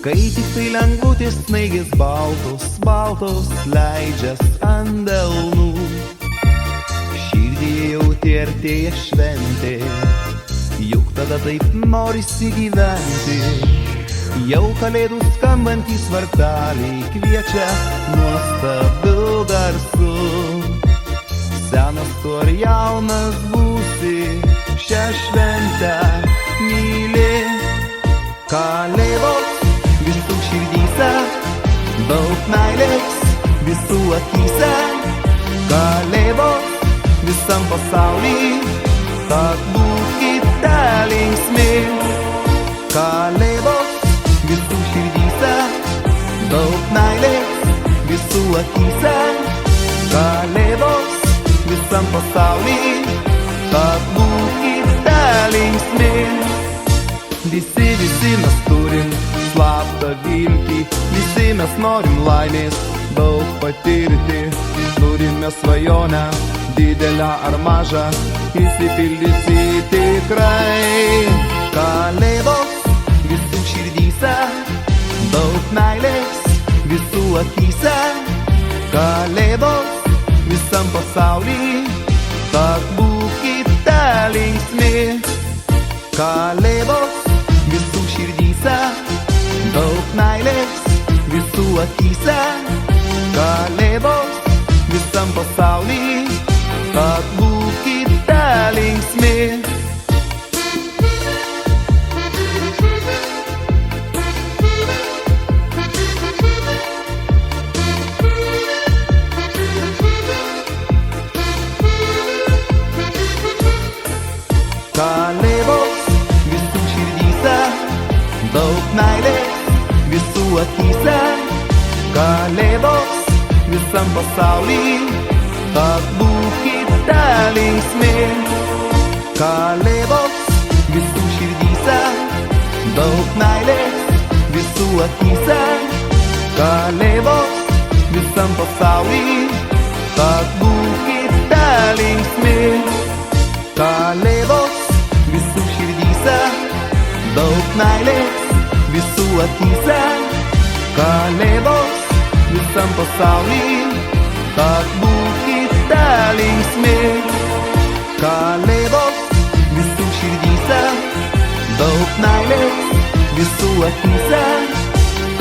Kai tik tai lengvutės snaigės baltos, baltos leidžias ant delnų. Širdį jau artėja šventė, juk tada taip norisi gyventi. Jau kalėdų skambantys varteliai kviečia nuostabiu garsu. Senas tu ar jaunas būsi, šią šventę myli. Kalėdos visų širdyse, daug meilės visų akyse. Kalėdos visam pasauly, tad būkite linksmi. Kalėdos visų širdyse, daug meilės visų akyse. Kalėdos visam pasauly, tad būkite linksmi. Visi mes turim slaptą viltį, visi mes norim laimės daug patirti. Turime svajonę, didelę ar mažą, išsipildysi tikrai. Kalėdos visų širdyse, daug meilės visų akyse. Kalėdos visam pasauly, tad būkite linksmi. Kalėdos visų širdyse, daug meilės visų akyse. Kalėdos visam pasauly, tad būkite linksmi. Kalėdos visų širdyse, daug meilės visų akyse. Kalėdos visam pasauly, tad būkite linksmi. Kalėdos visų širdyse, daug meilės visų akyse. Kalėdos visam pasauly, tad būkite linksmi. Kalėdos visų širdyse, daug meilės visų akyse. Kalėdos visam pasauly, tad būkite linksmi. Kalėdos visų širdyse, daug meilės visų akyse.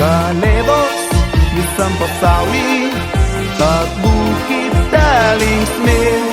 Kalėdos visam pasauly, tad būkite linksmi.